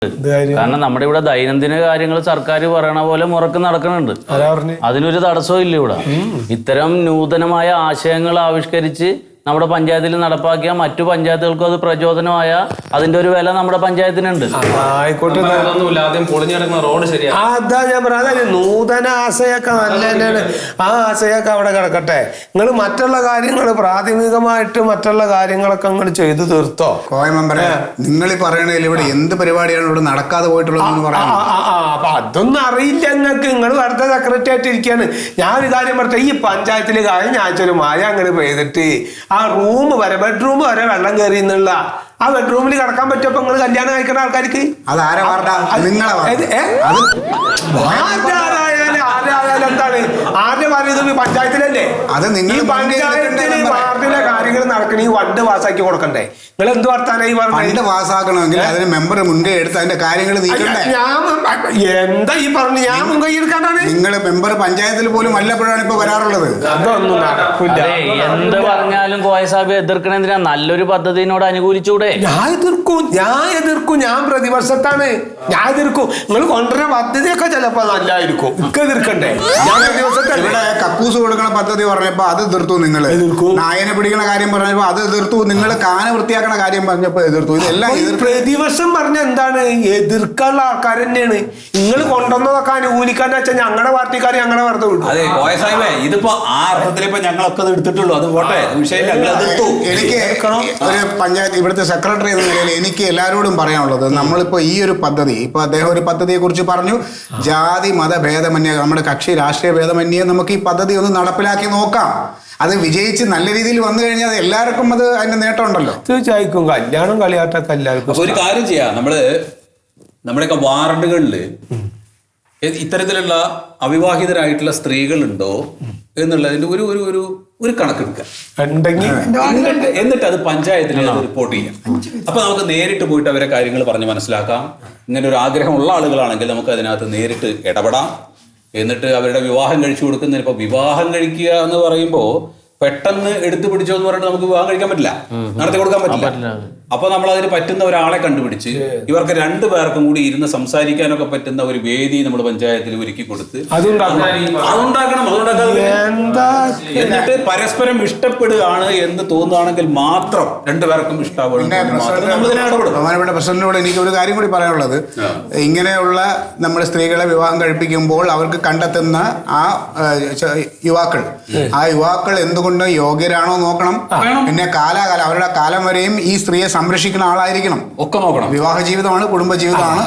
കാരണം നമ്മുടെ ഇവിടെ ദൈനംദിന കാര്യങ്ങൾ സർക്കാർ പറയണ പോലെ മുറക്ക് നടക്കുന്നുണ്ട്. അതിനൊരു തടസ്സവും ഇല്ല ഇവിടെ. ഇത്തരം നൂതനമായ ആശയങ്ങൾ ആവിഷ്കരിച്ച് നമ്മുടെ പഞ്ചായത്തിൽ നടപ്പാക്കിയ മറ്റു പഞ്ചായത്തുകൾക്കും അത് പ്രചോദനമായ അതിന്റെ ഒരു വില നമ്മുടെ പഞ്ചായത്തിനുണ്ട്. അതാ ഞാൻ പറയാം, നൂതന ആശയൊക്കെ നല്ല തന്നെയാണ്. ആ ആശയൊക്കെ അവിടെ കിടക്കട്ടെ. നിങ്ങൾ മറ്റുള്ള കാര്യങ്ങൾ പ്രാഥമികമായിട്ട് മറ്റുള്ള കാര്യങ്ങളൊക്കെ നിങ്ങൾ ചെയ്തു തീർത്തോ? കോയ മെമ്പറെ, നിങ്ങൾ ഈ പറയണതിൽ ഇവിടെ എന്ത് പരിപാടിയാണ് ഇവിടെ നടക്കാതെ പോയിട്ടുള്ളതെന്ന് പറയാം. അപ്പൊ അതൊന്നും അറിയില്ല നിങ്ങൾക്ക്. നിങ്ങൾ അടുത്ത സെക്രട്ടറി ആയിട്ട് ഇരിക്കുകയാണ്. ഞാൻ ഒരു കാര്യം പറഞ്ഞ, ഈ പഞ്ചായത്തിൽ കഴിഞ്ഞ ആഴ്ച ഒരു മഴ അങ്ങനെ പെയ്തിട്ട് ആ റൂം വരെ ബെഡ്റൂം വരെ വെള്ളം കയറി എന്നുള്ള ആ ബെഡ്റൂമിൽ കിടക്കാൻ പറ്റുമോ? നിങ്ങൾ കല്യാണം കഴിക്കുന്ന ആൾക്കാർക്ക് ആരായാലും എന്താണ് ആരുടെ പറയുന്നത്? പഞ്ചായത്തിലല്ലേ? ഈ പഞ്ചായത്തില് വാർഡിലെ കാര്യങ്ങൾ നടക്കണ ഈ ഫണ്ട് പാസ്സാക്കി കൊടുക്കണ്ടേ? നിങ്ങൾ എന്ത് വർത്താനായി ഫണ്ട് പാസ്സാക്കണമെങ്കിൽ അതിന് മെമ്പർ മുൻകൈ എടുത്ത് അതിന്റെ കാര്യങ്ങൾ നീക്കണ്ടേ? എന്താ ഈ പറഞ്ഞു? ഞാൻ മുൻകൈ എടുക്കാണ്ടാണ്. നിങ്ങൾ മെമ്പർ പഞ്ചായത്തിൽ പോലും വല്ലപ്പോഴാണ് ഇപ്പൊ വരാറുള്ളത്. അതൊന്നും നടക്കില്ല. എന്ത് പറഞ്ഞാലും കോയ സാഹിബ് എതിർക്കണെന്തിനാ? നല്ലൊരു പദ്ധതിനോട് അനുകൂലിച്ചൂടെ? ഞാൻ എതിർക്കും. ഞാൻ പ്രതിപക്ഷത്താണ്. ഞാൻ എതിർക്കും. നിങ്ങൾ കൊണ്ടുവരുന്ന പദ്ധതിയൊക്കെ ചിലപ്പോ നല്ലതായിരിക്കും. എതിർക്കണ്ടേ? ഞാൻ ഇവിടെ കക്കൂസ് കൊടുക്കണ പദ്ധതി പറഞ്ഞപ്പോ അത് എതിർത്തു. നിങ്ങൾ നായനെ പിടിക്കണ കാര്യം പറഞ്ഞപ്പോ അത് എതിർത്തു. നിങ്ങൾ കാന വൃത്തിയാക്കണ കാര്യം പറഞ്ഞപ്പോ എതിർത്തു. ഇതെല്ലാം പ്രതിപക്ഷം പറഞ്ഞ എന്താണ്? എതിർക്കാനുള്ള ആൾക്കാർ തന്നെയാണ്. നിങ്ങൾ കൊണ്ടുവന്നതൊക്കെ അനുകൂലിക്കാന്ന് വെച്ചാൽ ഞങ്ങളുടെ പാർട്ടിക്കാർ ഞങ്ങളെ വെറുതെ വിടും. അതെ കോയ സാഹിബേ, ഇതിപ്പോ ആ അർത്ഥത്തിലിപ്പോ ഞങ്ങളൊക്കെ എടുത്തിട്ടുള്ളൂ. അത് പോട്ടെ, വിഷയം. എനിക്ക് ഒരു പഞ്ചായത്ത് ഇവിടുത്തെ സെക്രട്ടറി എന്ന നിലയിൽ എനിക്ക് എല്ലാവരോടും പറയാനുള്ളത്, നമ്മളിപ്പോ ഈ ഒരു പദ്ധതി, ഇപ്പൊ അദ്ദേഹം ഒരു പദ്ധതിയെ കുറിച്ച് പറഞ്ഞു, ജാതി മത ഭേദമന്യേ നമ്മുടെ കക്ഷി രാഷ്ട്രീയ ഭേദമന്യേ നമുക്ക് ഈ പദ്ധതി ഒന്ന് നടപ്പിലാക്കി നോക്കാം. അത് വിജയിച്ച് നല്ല രീതിയിൽ വന്നു കഴിഞ്ഞാൽ എല്ലാവർക്കും അത് അതിന്റെ നേട്ടം ഉണ്ടല്ലോ. തീർച്ചയായും കല്യാണം കളിയാട്ടൊക്കെ എല്ലാവർക്കും. ഒരു കാര്യം ചെയ്യാം, നമ്മുടെയൊക്കെ വാർഡുകളില് ഇത്തരത്തിലുള്ള അവിവാഹിതരായിട്ടുള്ള സ്ത്രീകളുണ്ടോ എന്നുള്ളതിന്റെ ഒരു കണക്കെടുക്കുക. എന്നിട്ട് അത് പഞ്ചായത്തിൽ റിപ്പോർട്ട് ചെയ്യാം. അപ്പൊ നമുക്ക് നേരിട്ട് പോയിട്ട് അവരെ കാര്യങ്ങൾ പറഞ്ഞ് മനസ്സിലാക്കാം. ഇങ്ങനെ ഒരു ആഗ്രഹമുള്ള ആളുകളാണെങ്കിൽ നമുക്ക് അതിനകത്ത് നേരിട്ട് ഇടപെടാം. എന്നിട്ട് അവരുടെ വിവാഹം കഴിച്ചു കൊടുക്കുന്നതിന്, ഇപ്പൊ വിവാഹം കഴിക്കുക എന്ന് പറയുമ്പോൾ പെട്ടെന്ന് എടുത്തു പിടിച്ചോ എന്ന് പറഞ്ഞിട്ട് നമുക്ക് വിവാഹം കഴിക്കാൻ പറ്റില്ല, നടത്തി കൊടുക്കാൻ പറ്റില്ല. അപ്പൊ നമ്മൾ അതിന് പറ്റുന്ന ഒരാളെ കണ്ടുപിടിച്ച് ഇവർക്ക് രണ്ടു പേർക്കും കൂടി ഇരുന്ന് സംസാരിക്കാനൊക്കെ പറ്റുന്ന ഒരു വേദി നമ്മൾ പഞ്ചായത്തിൽ ഒരുക്കി കൊടുത്ത് എന്നിട്ട് പരസ്പരം ഇഷ്ടപ്പെടുകയാണ് എന്ന് തോന്നുകയാണെങ്കിൽ മാത്രം രണ്ടുപേർക്കും ബഹുമാനപ്പെട്ട പ്രസിഡന്റിനോട് എനിക്ക് ഒരു കാര്യം കൂടി പറയാനുള്ളത്, ഇങ്ങനെയുള്ള നമ്മുടെ സ്ത്രീകളെ വിവാഹം കഴിപ്പിക്കുമ്പോൾ അവർക്ക് കണ്ടെത്തുന്ന ആ യുവാക്കൾ എന്തുകൊണ്ട് യോഗ്യരാണോ നോക്കണം. പിന്നെ കാലാകാലം അവരുടെ കാലം വരെയും ഈ സ്ത്രീയെ സംരക്ഷിക്കുന്ന ആളായിരിക്കണം. ഒക്കെ നോക്കണം. വിവാഹ ജീവിതമാണ്, കുടുംബ ജീവിതമാണ്.